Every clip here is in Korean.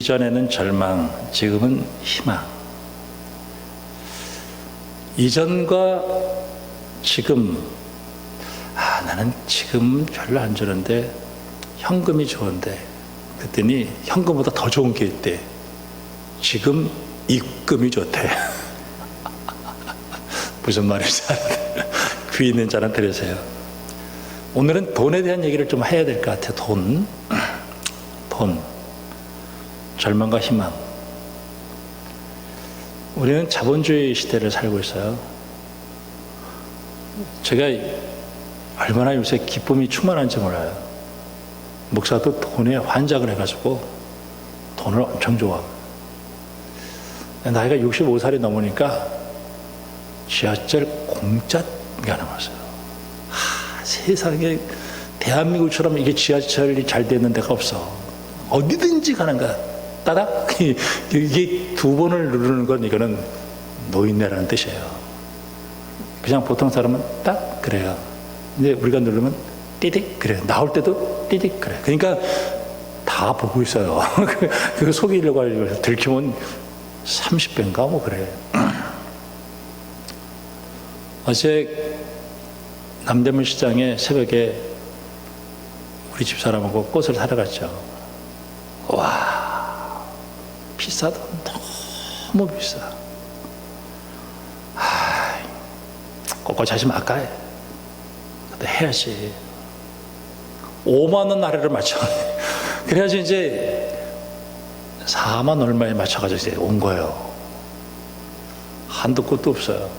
이전에는 절망, 지금은 희망. 이전과 지금, 나는 지금 별로 안 좋은데 현금이 좋은데, 그랬더니 현금보다 더 좋은 게 있대. 지금 입금이 좋대. 무슨 말인지 귀 있는 자는 들으세요. 오늘은 돈에 대한 얘기를 좀 해야 될 것 같아요. 돈. 절망과 희망. 우리는 자본주의 시대를 살고 있어요. 제가 얼마나 요새 기쁨이 충만한지 몰라요. 목사도 돈에 환장을 해가지고 돈을 엄청 좋아하고. 나이가 65살이 넘으니까 지하철 공짜가 나왔어요. 세상에 대한민국처럼 이게 지하철이 잘 되는 데가 없어. 어디든지 가는 거야. 따닥. 이게 두 번을 누르는 건 이거는 노인네라는 뜻이에요. 그냥 보통 사람은 딱 그래요. 근데 우리가 누르면 띠딕 그래요. 나올 때도 띠딕 그래요. 그러니까 다 보고 있어요. 그거 속이려고 하려고 들키면 30배인가 뭐 그래. 어제 남대문 시장에 새벽에 우리 집사람하고 꽃을 사러 갔죠. 와, 비싸다. 너무 비싸. 꽃 사시면 아까해. 근데 해야지. 5만 원 아래로 맞춰. 그래야지 이제 4만 얼마에 맞춰가지고 이제 온 거예요. 한도 끝도 없어요.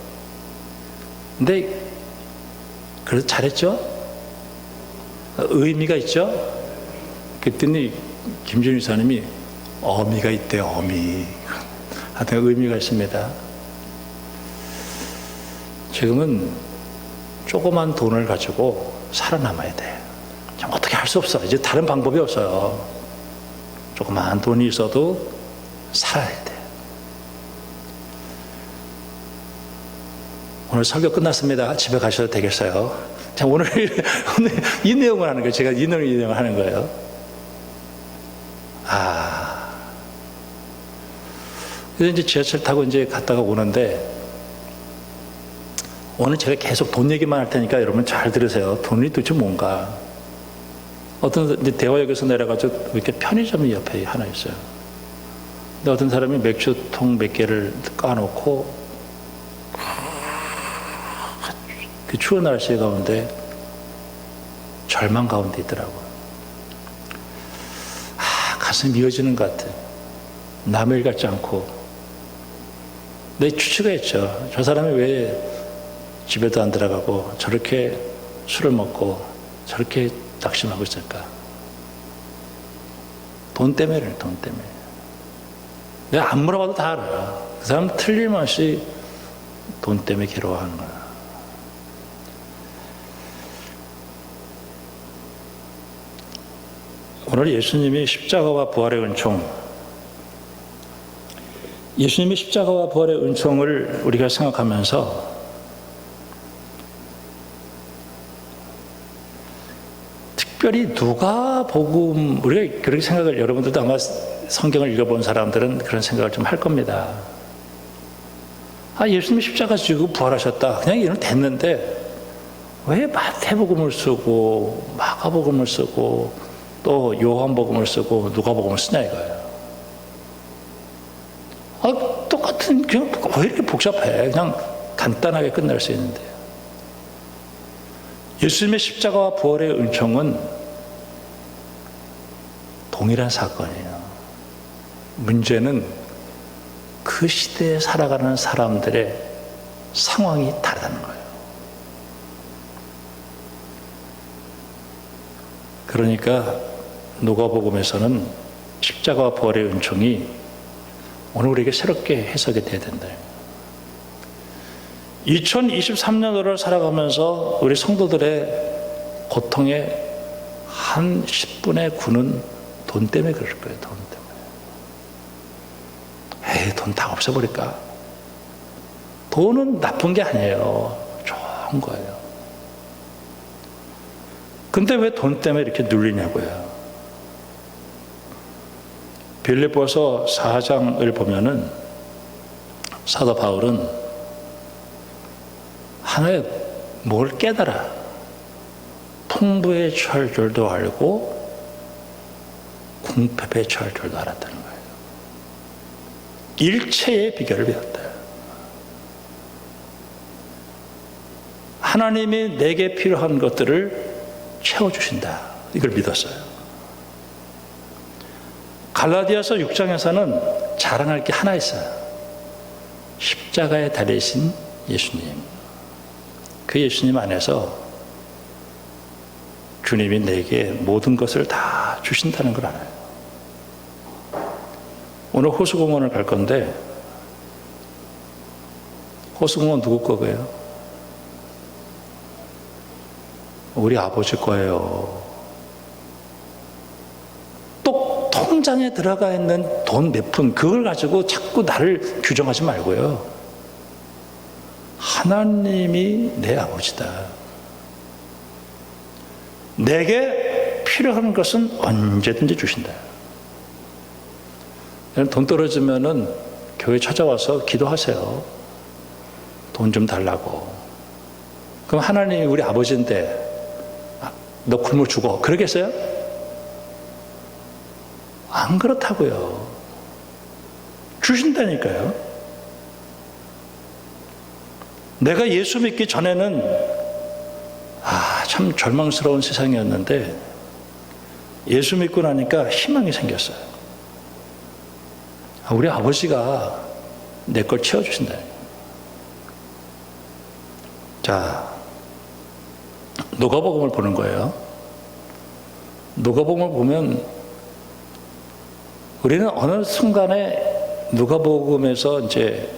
근데 그래도 잘했죠? 의미가 있죠? 그랬더니 김준희 사님이 어미가 있대요. 어미. 하여튼 의미가 있습니다. 지금은 조그만 돈을 가지고 살아남아야 돼. 어떻게 할 수 없어. 이제 다른 방법이 없어요. 조그만 돈이 있어도 살아야 돼. 오늘 설교 끝났습니다. 집에 가셔도 되겠어요. 자, 오늘 이 내용을 하는 거예요. 제가 이 내용을 하는 거예요. 그래서 이제 지하철 타고 이제 갔다가 오는데, 오늘 제가 계속 돈 얘기만 할 테니까 여러분 잘 들으세요. 돈이 도대체 뭔가. 어떤 이제 대화역에서 내려가지고 이렇게 편의점이 옆에 하나 있어요. 근데 어떤 사람이 맥주통 몇 개를 까놓고 그 추운 날씨 가운데 절망 가운데 있더라고요. 가슴이 미어지는 것 같아. 남의 일 같지 않고. 내 추측을 했죠. 저 사람이 왜 집에도 안 들어가고 저렇게 술을 먹고 저렇게 낙심하고 있을까? 돈 때문에. 돈 때문에. 내가 안 물어봐도 다 알아. 그 사람 틀림없이 돈 때문에 괴로워하는 거야. 오늘 예수님이 십자가와 부활의 은총, 예수님이 십자가와 부활의 은총을 우리가 생각하면서 특별히 누가복음, 우리가 그렇게 생각을, 여러분들도 아마 성경을 읽어본 사람들은 그런 생각을 좀 할 겁니다. 예수님이 십자가 지고 부활하셨다. 그냥 이런 됐는데 왜 마태복음을 쓰고 마가복음을 쓰고 또 요한복음을 쓰고 누가복음을 쓰냐 이거예요. 똑같은, 그냥 왜 이렇게 복잡해? 그냥 간단하게 끝날 수 있는데. 예수님의 십자가와 부활의 은총은 동일한 사건이에요. 문제는 그 시대에 살아가는 사람들의 상황이 다르다는 거예요. 그러니까 누가복음에서는 십자가와 부활의 은총이 오늘 우리에게 새롭게 해석이 돼야 된다. 2023년도를 살아가면서 우리 성도들의 고통의 한 10분의 9는 돈 때문에 그럴 거예요. 돈 때문에. 돈 다 없애버릴까? 돈은 나쁜 게 아니에요. 좋은 거예요. 근데 왜 돈 때문에 이렇게 눌리냐고요. 빌립보서 4장을 보면은 사도 바울은 하나의 뭘 깨달아. 풍부의 처할 줄도 알고 궁핍의 처할 줄도 알았다는 거예요. 일체의 비결을 배웠다. 하나님이 내게 필요한 것들을 채워주신다. 이걸 믿었어요. 갈라디아서 6장에서는 자랑할 게 하나 있어요. 십자가에 달리신 예수님. 그 예수님 안에서 주님이 내게 모든 것을 다 주신다는 걸 알아요. 오늘 호수공원을 갈 건데 호수공원 누구 거예요? 우리 아버지 거예요. 또 통장에 들어가 있는 돈 몇 푼 그걸 가지고 자꾸 나를 규정하지 말고요. 하나님이 내 아버지다. 내게 필요한 것은 언제든지 주신다. 돈 떨어지면은 교회 찾아와서 기도하세요. 돈 좀 달라고. 그럼 하나님이 우리 아버지인데 너 굶어 죽어. 그러겠어요? 안 그렇다고요. 주신다니까요. 내가 예수 믿기 전에는 참 절망스러운 세상이었는데 예수 믿고 나니까 희망이 생겼어요. 우리 아버지가 내 걸 채워주신다. 자, 누가복음을 보는 거예요. 누가복음을 보면 우리는 어느 순간에 누가복음에서 이제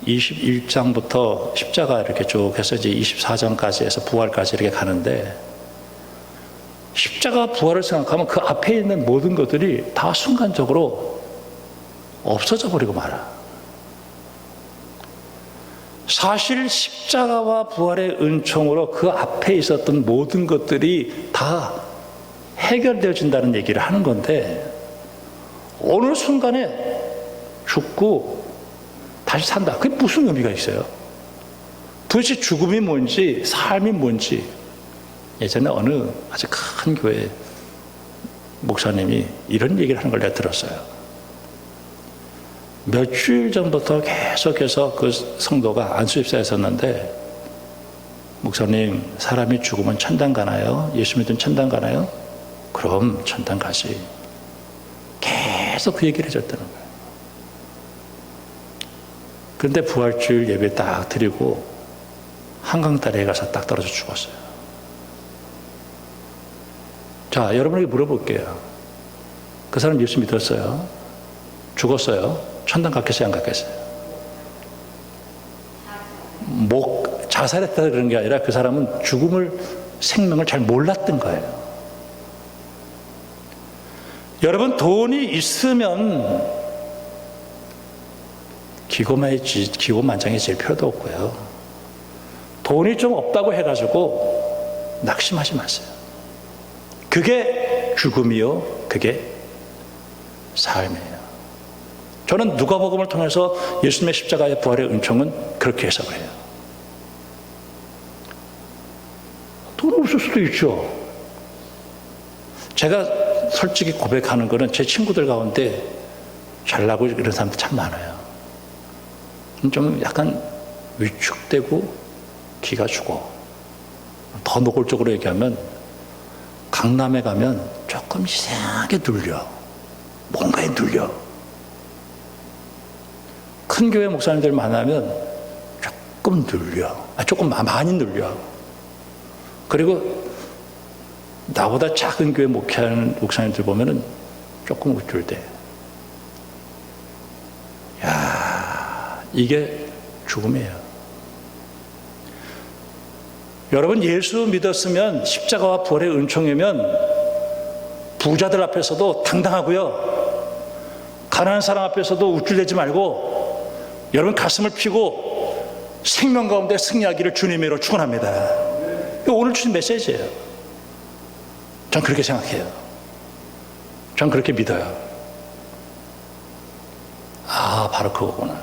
21장부터 십자가 이렇게 쭉 해서 이제 24장까지 해서 부활까지 이렇게 가는데 십자가 부활을 생각하면 그 앞에 있는 모든 것들이 다 순간적으로 없어져 버리고 말아. 사실 십자가와 부활의 은총으로 그 앞에 있었던 모든 것들이 다 해결되어진다는 얘기를 하는 건데 어느 순간에 죽고 다시 산다. 그게 무슨 의미가 있어요? 도대체 죽음이 뭔지 삶이 뭔지 예전에 어느 아주 큰 교회 목사님이 이런 얘기를 하는 걸 내가 들었어요. 몇 주일 전부터 계속해서 그 성도가 안수입사에 섰는데 목사님 사람이 죽으면 천당 가나요? 예수 믿으면 천당 가나요? 그럼 천당 가지. 계속 그 얘기를 해줬다는 거예요. 그런데 부활주일 예배 딱 드리고 한강다리에 가서 딱 떨어져 죽었어요. 자, 여러분에게 물어볼게요. 그 사람 예수 믿었어요? 죽었어요? 천당 갔겠어요? 안 갔겠어요? 자살했다 그런 게 아니라 그 사람은 생명을 잘 몰랐던 거예요. 여러분, 돈이 있으면 기고만장해질 필요도 없고요. 돈이 좀 없다고 해가지고 낙심하지 마세요. 그게 죽음이요, 그게 삶이에요. 저는 누가복음을 통해서 예수님의 십자가의 부활의 은총은 그렇게 해석을 해요. 돈 없을 수도 있죠. 제가 솔직히 고백하는 거는 제 친구들 가운데 잘나고 이런 사람들 참 많아요. 좀 약간 위축되고 기가 죽어. 더 노골적으로 얘기하면 강남에 가면 조금 이상하게 눌려. 뭔가에 눌려. 큰 교회 목사님들 만나면 조금 눌려. 조금 많이 눌려. 그리고 나보다 작은 교회 목회하는 목사님들 보면은 조금 우쭐대. 이게 죽음이에요. 여러분, 예수 믿었으면 십자가와 부활의 은총이면 부자들 앞에서도 당당하고요. 가난한 사람 앞에서도 우쭐대지 말고 여러분 가슴을 펴고 생명 가운데 승리하기를 주님으로 축원합니다. 오늘 주신 메시지예요. 전 그렇게 생각해요. 전 그렇게 믿어요. 아, 바로 그거구나.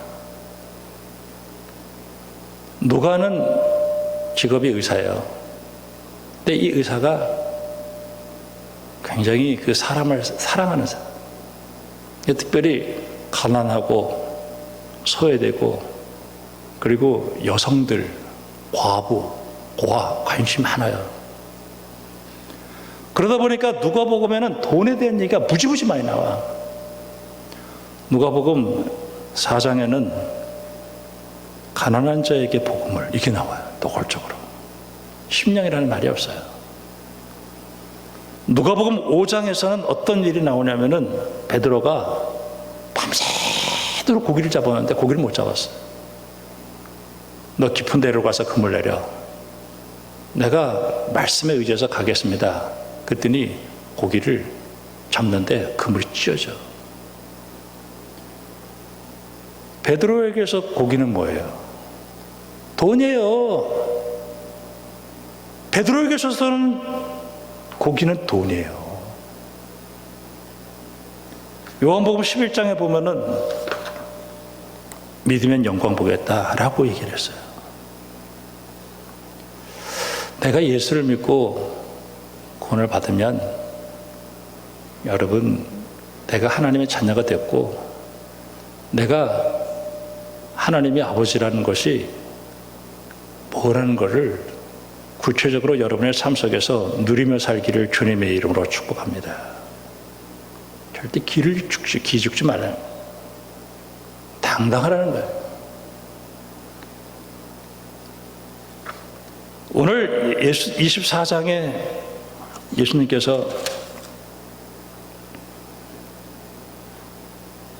누가는 직업이 의사예요. 근데 이 의사가 굉장히 그 사람을 사랑하는 사람. 특별히 가난하고 소외되고 그리고 여성들, 과부, 고아 관심 많아요. 그러다 보니까 누가복음에는 돈에 대한 얘기가 무지무지 많이 나와. 누가복음 4장에는 가난한 자에게 복음을 이렇게 나와요. 노골적으로. 심령이라는 말이 없어요. 누가복음 5장에서는 어떤 일이 나오냐면은 베드로가 밤새도록 고기를 잡았는데 고기를 못 잡았어요. 너 깊은 데로 가서 그물 내려. 내가 말씀에 의지해서 가겠습니다. 그랬더니 고기를 잡는데 그물이 찢어져. 베드로에게서 고기는 뭐예요? 돈이에요. 베드로에게서는 고기는 돈이에요. 요한복음 11장에 보면은 믿으면 영광 보겠다라고 얘기를 했어요. 내가 예수를 믿고 구원을 받으면 여러분, 내가 하나님의 자녀가 됐고 내가 하나님의 아버지라는 것이 뭐라는 것을 구체적으로 여러분의 삶 속에서 누리며 살기를 주님의 이름으로 축복합니다. 절대 기죽지 말아요. 당당하라는 거예요. 오늘 24장에 예수님께서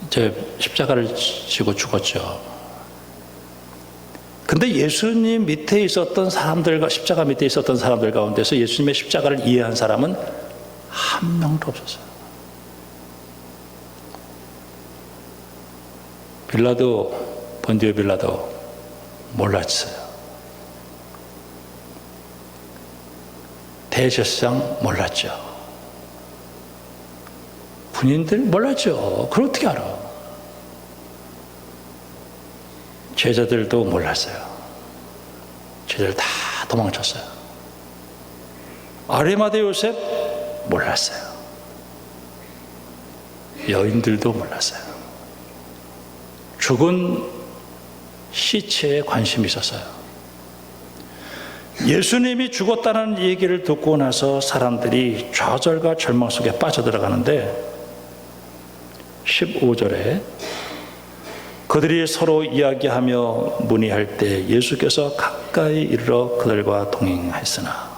이제 십자가를 지고 죽었죠. 근데 예수님 밑에 있었던 사람들과 십자가 밑에 있었던 사람들 가운데서 예수님의 십자가를 이해한 사람은 한 명도 없었어요. 본디오 빌라도 몰랐어요. 대제사장 몰랐죠. 군인들 몰랐죠. 그걸 어떻게 알아? 제자들도 몰랐어요. 제자들 다 도망쳤어요. 아리마대 요셉 몰랐어요. 여인들도 몰랐어요. 죽은 시체에 관심이 있었어요. 예수님이 죽었다는 얘기를 듣고 나서 사람들이 좌절과 절망 속에 빠져들어가는데 15절에 그들이 서로 이야기하며 문의할 때 예수께서 가까이 이르러 그들과 동행하였으나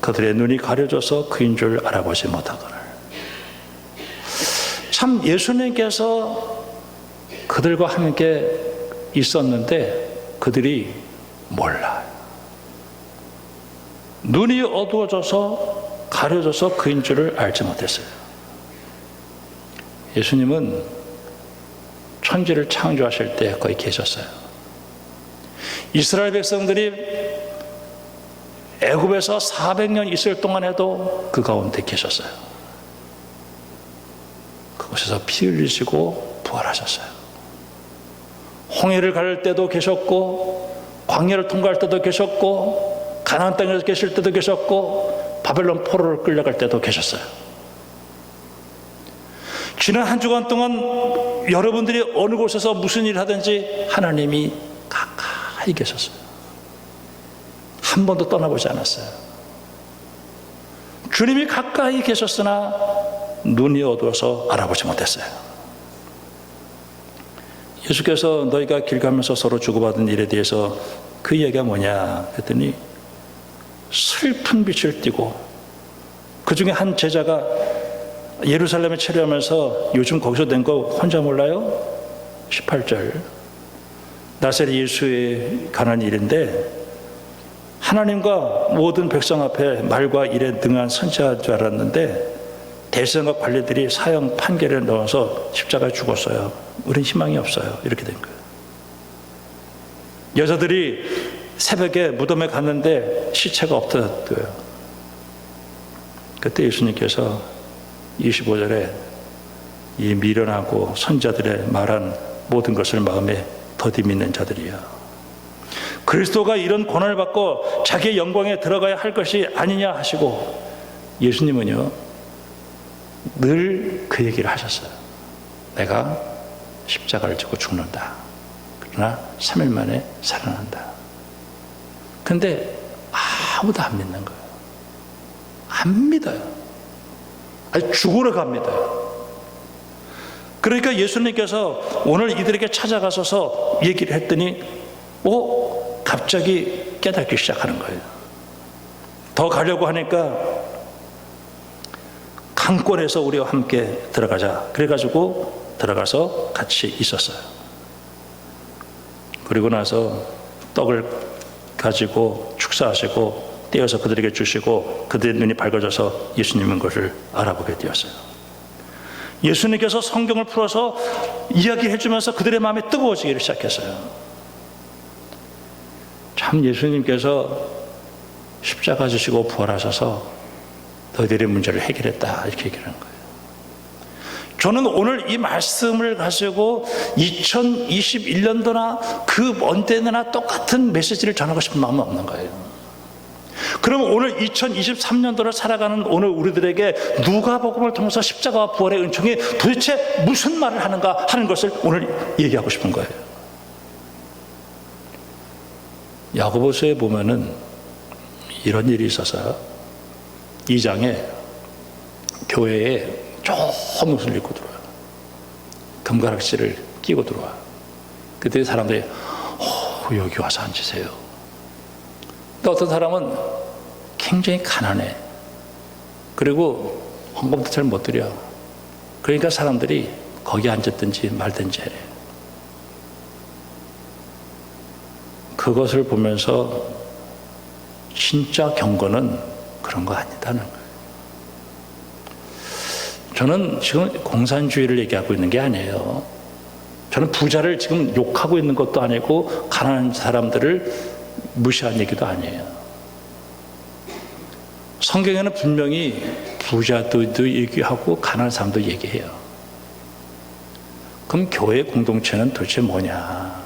그들의 눈이 가려져서 그인 줄 알아보지 못하거늘. 참 예수님께서 그들과 함께 있었는데 그들이 몰라요. 눈이 어두워져서 가려져서 그인 줄을 알지 못했어요. 예수님은 천지를 창조하실 때 거기 계셨어요. 이스라엘 백성들이 애굽에서 400년 있을 동안에도 그 가운데 계셨어요. 그곳에서 피 흘리시고 부활하셨어요. 홍해를 가를 때도 계셨고 광야를 통과할 때도 계셨고 가나안 땅에서 계실 때도 계셨고 바벨론 포로를 끌려갈 때도 계셨어요. 지난 한 주간 동안 여러분들이 어느 곳에서 무슨 일을 하든지 하나님이 가까이 계셨어요. 한 번도 떠나보지 않았어요. 주님이 가까이 계셨으나 눈이 어두워서 알아보지 못했어요. 예수께서 너희가 길 가면서 서로 주고받은 일에 대해서 그 이야기가 뭐냐 했더니 슬픈 빛을 띠고 그 중에 한 제자가 예루살렘에 체류하면서 요즘 거기서 된 거 혼자 몰라요? 18절 나사렛 예수에 관한 일인데 하나님과 모든 백성 앞에 말과 일에 능한 선지자인 줄 알았는데 대제사장과 관리들이 사형 판결에 넣어서 십자가에 죽었어요. 우린 희망이 없어요. 이렇게 된 거예요. 여자들이 새벽에 무덤에 갔는데 시체가 없었고요. 그때 예수님께서 25절에 이 미련하고 선자들의 말한 모든 것을 마음에 더디 믿는 자들이야. 그리스도가 이런 고난을 받고 자기의 영광에 들어가야 할 것이 아니냐 하시고, 예수님은요 늘 그 얘기를 하셨어요. 내가 십자가를 지고 죽는다. 그러나 3일 만에 살아난다. 근데 아무도 안 믿는 거예요. 안 믿어요. 아니, 죽으러 갑니다. 그러니까 예수님께서 오늘 이들에게 찾아가셔서 얘기를 했더니 갑자기 깨닫기 시작하는 거예요. 더 가려고 하니까 강권에서 우리와 함께 들어가자. 그래가지고 들어가서 같이 있었어요. 그리고 나서 떡을 가지고 축사하시고 떼어서 그들에게 주시고 그들의 눈이 밝아져서 예수님인 것을 알아보게 되었어요. 예수님께서 성경을 풀어서 이야기해 주면서 그들의 마음이 뜨거워지기를 시작했어요. 참, 예수님께서 십자가 지시고 부활하셔서 너희들의 문제를 해결했다, 이렇게 얘기를 하는 거예요. 저는 오늘 이 말씀을 가지고 2021년도나 그 먼 때나 똑같은 메시지를 전하고 싶은 마음은 없는 거예요. 그럼 오늘 2023년도를 살아가는 오늘 우리들에게 누가복음을 통해서 십자가와 부활의 은총이 도대체 무슨 말을 하는가 하는 것을 오늘 얘기하고 싶은 거예요. 야고보서에 보면은 이런 일이 있어서 2장에 교회에 좁은 옷을 입고 들어와요. 금가락지를 끼고 들어와요. 그때 사람들이 여기 와서 앉으세요. 근데 어떤 사람은 굉장히 가난해. 그리고 헌금도 잘 못 드려. 그러니까 사람들이 거기 앉았든지 말든지 해요. 그것을 보면서 진짜 경건은 그런 거 아니다는 거예요. 저는 지금 공산주의를 얘기하고 있는 게 아니에요. 저는 부자를 지금 욕하고 있는 것도 아니고 가난한 사람들을 무시한 얘기도 아니에요. 성경에는 분명히 부자도 얘기하고 가난한 사람도 얘기해요. 그럼 교회 공동체는 도대체 뭐냐?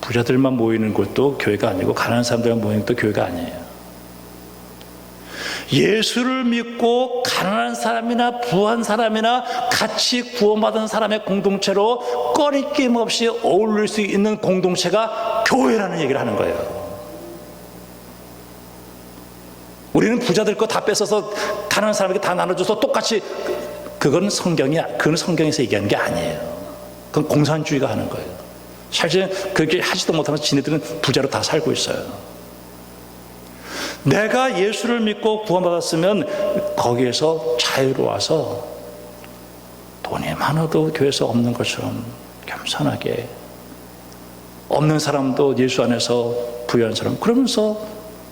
부자들만 모이는 곳도 교회가 아니고 가난한 사람들만 모이는 것도 교회가 아니에요. 예수를 믿고 가난한 사람이나 부한 사람이나 같이 구원받은 사람의 공동체로 꺼리낌 없이 어울릴 수 있는 공동체가 교회라는 얘기를 하는 거예요. 우리는 부자들 거 다 뺏어서 가난한 사람에게 다 나눠줘서 똑같이, 그건 성경에서 얘기하는 게 아니에요. 그건 공산주의가 하는 거예요. 사실 그렇게 하지도 못하면서 지네들은 부자로 다 살고 있어요. 내가 예수를 믿고 구원받았으면 거기에서 자유로워서 돈이 많아도 교회에서 없는 것처럼 겸손하게, 없는 사람도 예수 안에서 부유한 사람, 그러면서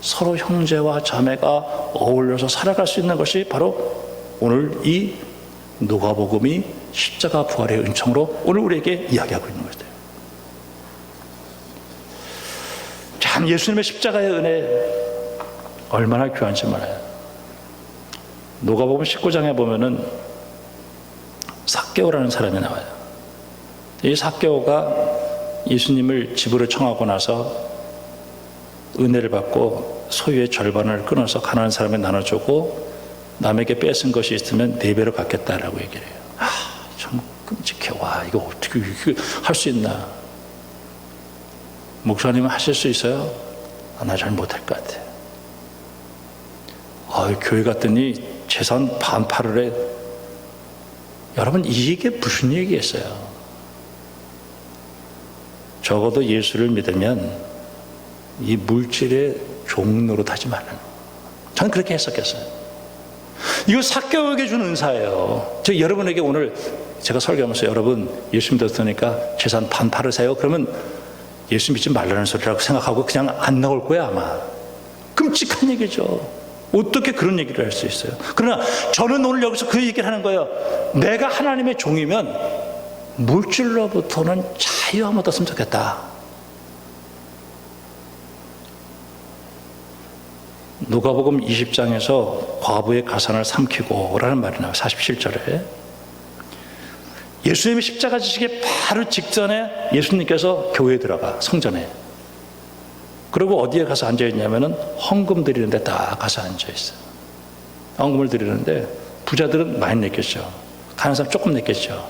서로 형제와 자매가 어울려서 살아갈 수 있는 것이 바로 오늘 이 누가복음이 십자가 부활의 은총으로 오늘 우리에게 이야기하고 있는 것이에요. 참, 예수님의 십자가의 은혜 얼마나 귀한지 몰라요. 누가복음 19장에 보면은 삭개오라는 사람이 나와요. 이 삭개오가 예수님을 집으로 청하고 나서 은혜를 받고 소유의 절반을 끊어서 가난한 사람에 나눠주고 남에게 뺏은 것이 있으면 4배로 갚겠다라고 얘기를 해요. 참 끔찍해. 와, 이거 어떻게 할 수 있나? 목사님은 하실 수 있어요? 나 잘 못할 것 같아. 교회 갔더니 재산 반팔을 해. 여러분, 이게 무슨 얘기겠어요? 적어도 예수를 믿으면 이 물질의 종로로 하지 말라는 거예요. 저는 그렇게 해석했어요. 이거 삭개오에게 준 은사예요. 여러분에게 오늘 제가 설교하면서 여러분 예수 믿었으니까 재산 반팔으세요. 그러면 예수 믿지 말라는 소리라고 생각하고 그냥 안 나올 거야 아마. 끔찍한 얘기죠. 어떻게 그런 얘기를 할 수 있어요? 그러나 저는 오늘 여기서 그 얘기를 하는 거예요. 내가 하나님의 종이면 물질로부터는 자유함 얻었으면 좋겠다. 누가복음 20장에서 과부의 가산을 삼키고 라는 말이 나와요. 47절에 예수님이 십자가 지시기 바로 직전에 예수님께서 교회에 들어가, 성전에. 그리고 어디에 가서 앉아있냐면은 헌금 드리는 데 딱 가서 앉아있어요. 헌금을 드리는데 부자들은 많이 냈겠죠. 가난한 사람 조금 냈겠죠.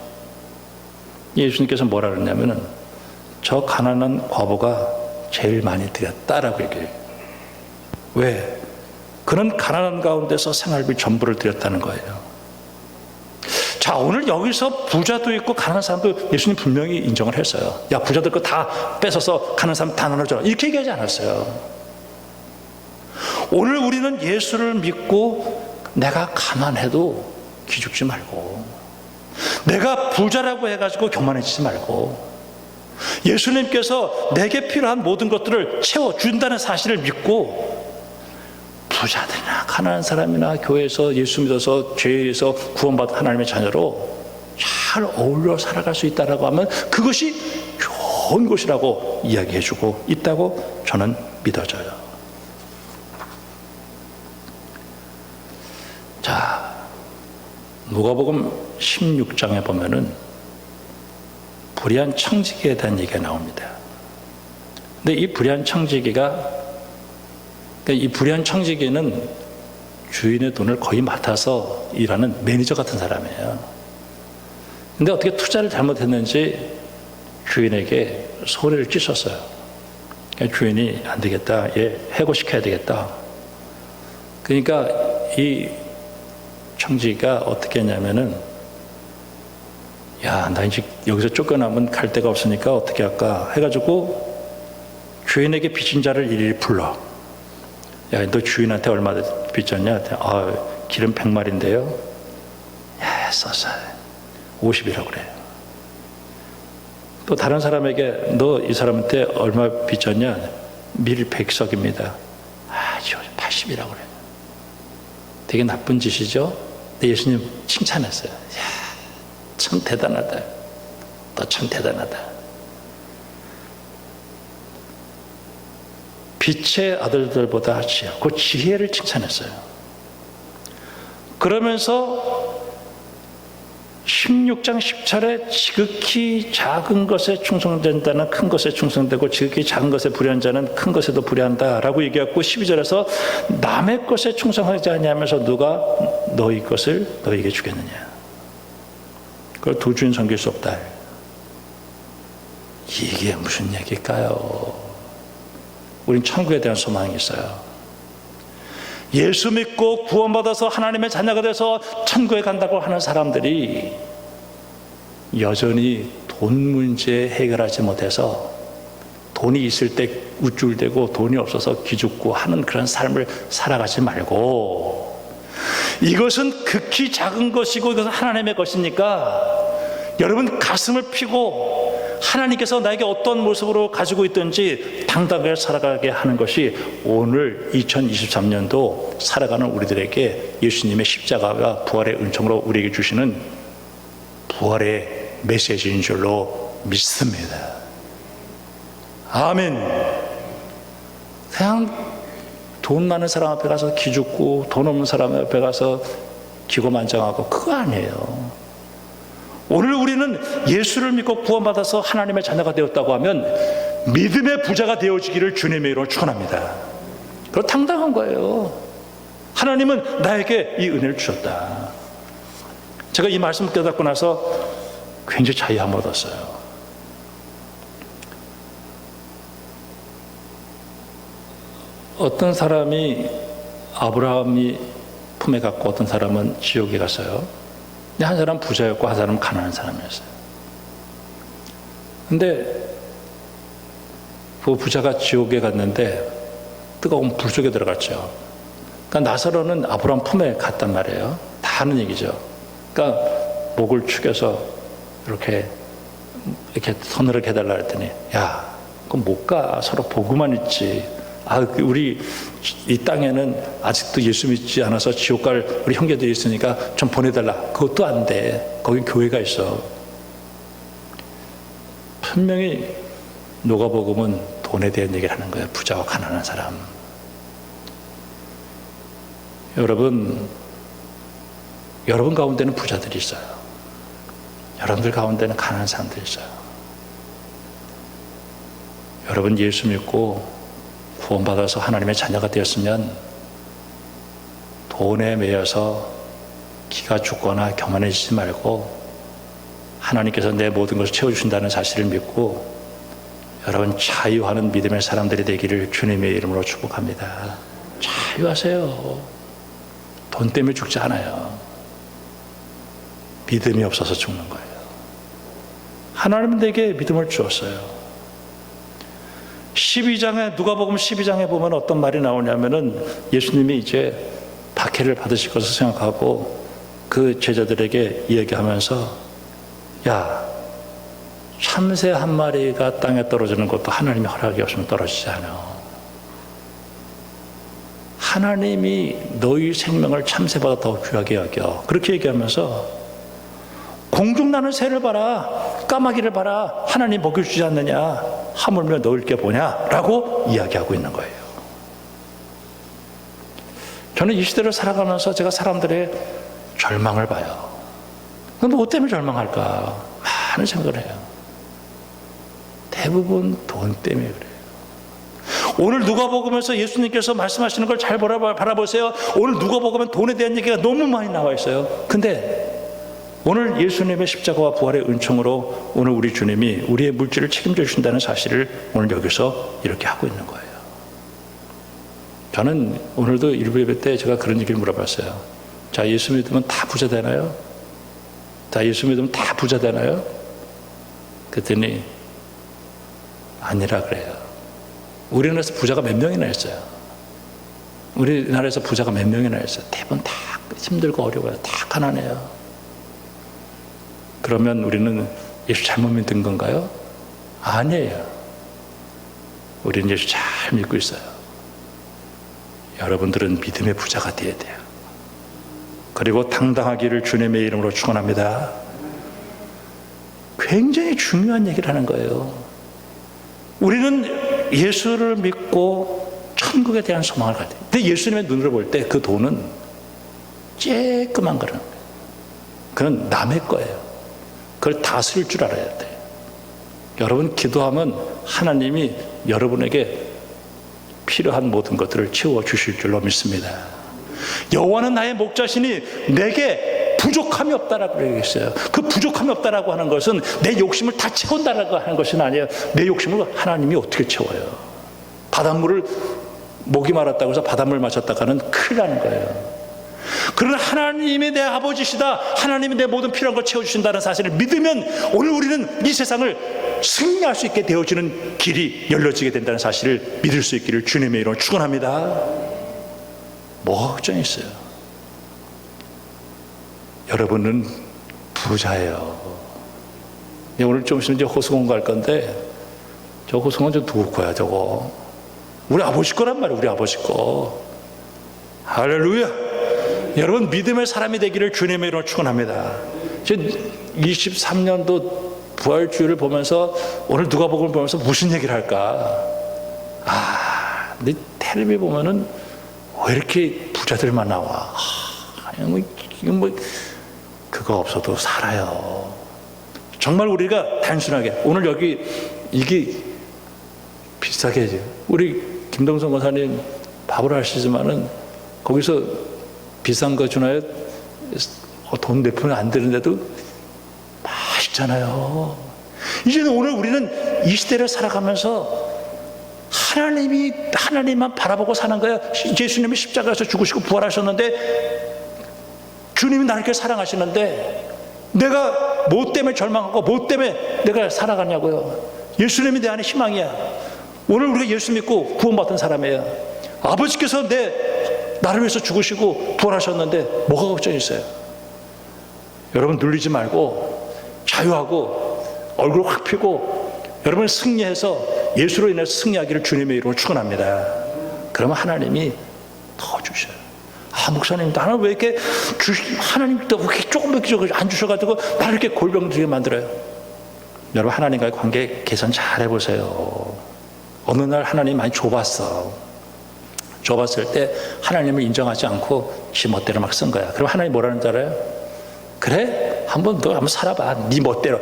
예수님께서 뭐라 그러냐면은 저 가난한 과부가 제일 많이 드렸다라고 얘기해요. 왜? 그는 가난한 가운데서 생활비 전부를 드렸다는 거예요. 자, 오늘 여기서 부자도 있고 가난한 사람도 예수님 분명히 인정을 했어요. 야, 부자들 거 다 뺏어서 가난한 사람 다 나눠줘라. 이렇게 얘기하지 않았어요. 오늘 우리는 예수를 믿고 내가 가난해도 기죽지 말고, 내가 부자라고 해가지고 교만해지지 말고, 예수님께서 내게 필요한 모든 것들을 채워준다는 사실을 믿고, 부자들이나 가난한 사람이나 교회에서 예수 믿어서 죄에서 구원받은 하나님의 자녀로 잘 어울려 살아갈 수 있다고 하면 그것이 좋은 것이라고 이야기해주고 있다고 저는 믿어져요. 자, 누가복음 16장에 보면은 불의한 청지기에 대한 얘기가 나옵니다. 근데 이 불의한 청지기가, 이 불의한 청지기는 주인의 돈을 거의 맡아서 일하는 매니저 같은 사람이에요. 근데 어떻게 투자를 잘못했는지 주인에게 손해를 끼쳤어요. 그러니까 주인이 안 되겠다, 얘 해고시켜야 되겠다. 그러니까 이 청지기가 어떻게 했냐면은, 야, 나 이제 여기서 쫓겨나면 갈 데가 없으니까 어떻게 할까 해가지고 주인에게 빚진 자를 일일이 불러. 야, 너 주인한테 얼마 빚졌냐? 아, 기름 100마리인데요. 야, 썼어. 50이라고 그래요. 또 다른 사람에게 너 이 사람한테 얼마 빚졌냐? 밀 100석입니다. 아, 80이라고 그래요. 되게 나쁜 짓이죠? 근데 예수님 칭찬했어요. 야, 참 대단하다. 너 참 대단하다. 빛의 아들들보다 지혜고 지혜를 칭찬했어요. 그러면서 16장 10절에 지극히 작은 것에 충성된다는 큰 것에 충성되고 지극히 작은 것에 불의한 자는 큰 것에도 불의한다라고 얘기했고, 12절에서 남의 것에 충성하지 아니하면서 누가 너희 것을 너희에게 주겠느냐. 그걸 두 주인 섬길 수 없다. 이게 무슨 얘기일까요? 우린 천국에 대한 소망이 있어요. 예수 믿고 구원받아서 하나님의 자녀가 돼서 천국에 간다고 하는 사람들이 여전히 돈 문제 해결하지 못해서 돈이 있을 때 우쭐대고 돈이 없어서 기죽고 하는 그런 삶을 살아가지 말고, 이것은 극히 작은 것이고 이것은 하나님의 것이니까 여러분 가슴을 펴고 하나님께서 나에게 어떤 모습으로 가지고 있든지 당당하게 살아가게 하는 것이 오늘 2023년도 살아가는 우리들에게 예수님의 십자가와 부활의 은총으로 우리에게 주시는 부활의 메시지인 줄로 믿습니다. 아멘. 그냥 돈 많은 사람 앞에 가서 기죽고 돈 없는 사람 앞에 가서 기고만장하고 그거 아니에요. 오늘 우리는 예수를 믿고 구원받아서 하나님의 자녀가 되었다고 하면 믿음의 부자가 되어지기를 주님의 이름으로 축원합니다. 그거 당당한 거예요. 하나님은 나에게 이 은혜를 주셨다. 제가 이 말씀을 깨닫고 나서 굉장히 자유함을 얻었어요. 어떤 사람이 아브라함이 품에 갖고 어떤 사람은 지옥에 갔어요. 근데 한 사람은 부자였고 한 사람은 가난한 사람이었어요. 근데 그 부자가 지옥에 갔는데 뜨거운 불 속에 들어갔죠. 그러니까 나사로는 아브라함 품에 갔단 말이에요. 다 하는 얘기죠. 그러니까 목을 축여서 이렇게 서늘하게 해달라 했더니, 야, 그건 못 가. 서로 보고만 있지. 아, 우리 이 땅에는 아직도 예수 믿지 않아서 지옥 갈 우리 형제들이 있으니까 좀 보내달라. 그것도 안 돼. 거기 교회가 있어. 분명히 누가복음은 돈에 대한 얘기를 하는 거예요. 부자와 가난한 사람. 여러분 가운데는 부자들이 있어요. 여러분들 가운데는 가난한 사람들이 있어요. 여러분 예수 믿고 구원받아서 하나님의 자녀가 되었으면 돈에 매여서 기가 죽거나 교만해지지 말고 하나님께서 내 모든 것을 채워주신다는 사실을 믿고 여러분 자유하는 믿음의 사람들이 되기를 주님의 이름으로 축복합니다. 자유하세요. 돈 때문에 죽지 않아요. 믿음이 없어서 죽는 거예요. 하나님은 내게 믿음을 주었어요. 12장에 누가복음 12장에 보면 어떤 말이 나오냐면은 예수님이 이제 박해를 받으실 것을 생각하고 그 제자들에게 이야기하면서 야, 참새 한 마리가 땅에 떨어지는 것도 하나님의 허락이 없으면 떨어지지 않아. 하나님이 너희 생명을 참새보다 더 귀하게 여겨. 그렇게 얘기하면서 공중 나는 새를 봐라, 까마귀를 봐라, 하나님 먹여주지 않느냐, 하물며 넣을 게 뭐냐 라고 이야기하고 있는 거예요. 저는 이 시대를 살아가면서 제가 사람들의 절망을 봐요. 근데 뭐 때문에 절망할까? 많은 생각을 해요. 대부분 돈 때문에 그래요. 오늘 누가복음에서 예수님께서 말씀하시는 걸 잘 바라보세요. 오늘 누가복음은 돈에 대한 얘기가 너무 많이 나와 있어요. 근데 오늘 예수님의 십자가와 부활의 은총으로 오늘 우리 주님이 우리의 물질을 책임져 주신다는 사실을 오늘 여기서 이렇게 하고 있는 거예요. 저는 오늘도 일부 예배 때 제가 그런 얘기를 물어봤어요. 자, 예수 믿으면 다 부자 되나요? 자, 예수 믿으면 다 부자 되나요? 그랬더니 아니라 그래요. 우리나라에서 부자가 몇 명이나 있어요? 우리나라에서 부자가 몇 명이나 있어요? 대부분 다 힘들고 어려워요. 다 가난해요. 그러면 우리는 예수 잘못 믿는 건가요? 아니에요. 우리는 예수 잘 믿고 있어요. 여러분들은 믿음의 부자가 되어야 돼요. 그리고 당당하기를 주님의 이름으로 축원합니다. 굉장히 중요한 얘기를 하는 거예요. 우리는 예수를 믿고 천국에 대한 소망을 가져야 돼요. 근데 예수님의 눈으로 볼 때 그 돈은 쬐끄만 거라는 거예요. 그건 남의 거예요. 그걸 다스릴 줄 알아야 돼요. 여러분 기도하면 하나님이 여러분에게 필요한 모든 것들을 채워주실 줄로 믿습니다. 여호와는 나의 목자시니 내게 부족함이 없다라고 얘기했어요. 그 부족함이 없다라고 하는 것은 내 욕심을 다 채운다라고 하는 것은 아니에요. 내 욕심을 하나님이 어떻게 채워요? 바닷물을 목이 말았다고 해서 바닷물 마셨다가는 큰일 나는 거예요. 그러나 하나님이 내 아버지시다, 하나님이 내 모든 필요한 걸 채워주신다는 사실을 믿으면 오늘 우리는 이 세상을 승리할 수 있게 되어지는 길이 열려지게 된다는 사실을 믿을 수 있기를 주님의 이름으로 축원합니다. 뭐가 걱정이 있어요? 여러분은 부자예요. 오늘 좀 있으면 이제 호수공 갈 건데 저 호수공은 좀 누구 거야 저거? 우리 아버지 거란 말이에요. 우리 아버지 거. 할렐루야. 여러분 믿음의 사람이 되기를 주님의 이름으로 축원합니다. 23년도 부활주일을 보면서 오늘 누가복음을 보면서 무슨 얘기를 할까? 근데 텔레비 보면은 왜 이렇게 부자들만 나와? 그거 없어도 살아요. 정말 우리가 단순하게 오늘 여기 이게 비싸게 해줘. 우리 김동선 권사님 밥을 하시지만은 거기서 비싼 거 주나요? 돈 몇 푼 안 드는데도 맛있잖아요. 이제는 오늘 우리는 이 시대를 살아가면서 하나님만 바라보고 사는 거야. 예수님이 십자가에서 죽으시고 부활하셨는데 주님이 나를 이렇게 사랑하시는데 내가 뭐 때문에 절망하고 뭐 때문에 내가 살아가냐고요. 예수님이 내 안에 희망이야. 오늘 우리가 예수 믿고 구원받은 사람이에요. 아버지께서 나를 위해서 죽으시고 부활하셨는데 뭐가 걱정이 있어요? 여러분 눌리지 말고 자유하고 얼굴 확 펴고 여러분 승리해서 예수로 인해서 승리하기를 주님의 이름으로 축원합니다. 그러면 하나님이 더 주셔요. 목사님 나는 왜 이렇게 하나님도 왜 이렇게 조금밖에 안 주셔가지고 나를 이렇게 골병들게 만들어요? 여러분 하나님과의 관계 개선 잘 해보세요. 어느 날 하나님 많이 좁았을 때 하나님을 인정하지 않고 지 멋대로 막 쓴 거야. 그럼 하나님 뭐라는 줄 알아요? 그래? 너 한번 살아봐. 네 멋대로.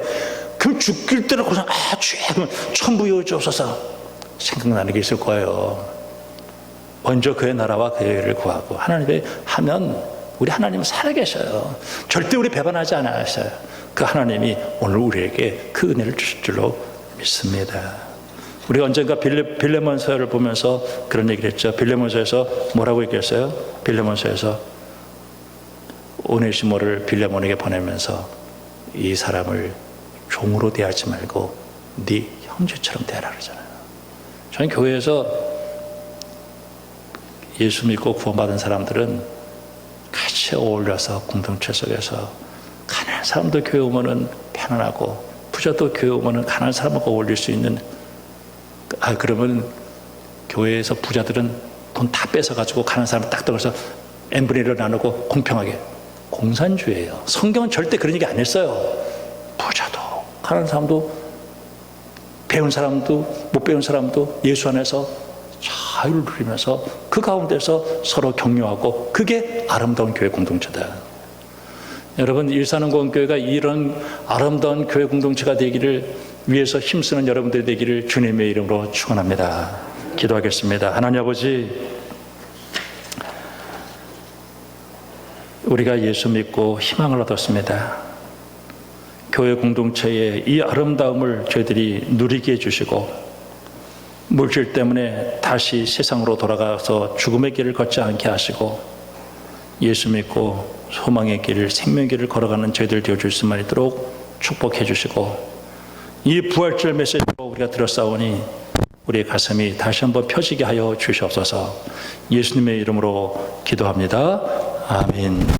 그럼 죽길 대로 그냥 주여 천부여 주옵소서. 생각나는 게 있을 거예요. 먼저 그의 나라와 그의 의를 구하고 하나님의 하면 우리 하나님은 살아계셔요. 절대 우리 배반하지 않으셔요. 그 하나님이 오늘 우리에게 그 은혜를 주실 줄로 믿습니다. 우리가 언젠가 빌레몬서를 보면서 그런 얘기를 했죠. 빌레몬서에서 뭐라고 얘기했어요? 빌레몬서에서 오네시모를 빌레몬에게 보내면서 이 사람을 종으로 대하지 말고 네 형제처럼 대하라 그러잖아요. 저는 교회에서 예수 믿고 구원받은 사람들은 같이 어울려서 공동체 속에서 가난한 사람도 교회 오면은 편안하고 부자도 교회 오면은 가난한 사람하고 어울릴 수 있는, 그러면 교회에서 부자들은 돈 다 뺏어가지고 가난한 사람 딱 들어서 n분의 1을 나누고 공평하게. 공산주의예요. 성경은 절대 그런 얘기 안 했어요. 부자도 가난한 사람도 배운 사람도 못 배운 사람도 예수 안에서 자유를 누리면서 그 가운데서 서로 격려하고, 그게 아름다운 교회 공동체다. 여러분, 일산원공교회가 이런 아름다운 교회 공동체가 되기를 위해서 힘쓰는 여러분들이 되기를 주님의 이름으로 축원합니다. 기도하겠습니다. 하나님 아버지, 우리가 예수 믿고 희망을 얻었습니다. 교회 공동체의 이 아름다움을 저희들이 누리게 해주시고, 물질 때문에 다시 세상으로 돌아가서 죽음의 길을 걷지 않게 하시고, 예수 믿고 소망의 길을, 생명의 길을 걸어가는 저희들 되어줄 수만 있도록 축복해 주시고, 이 부활절 메시지로 우리가 들었사오니 우리의 가슴이 다시 한번 펴지게 하여 주시옵소서. 예수님의 이름으로 기도합니다. 아멘.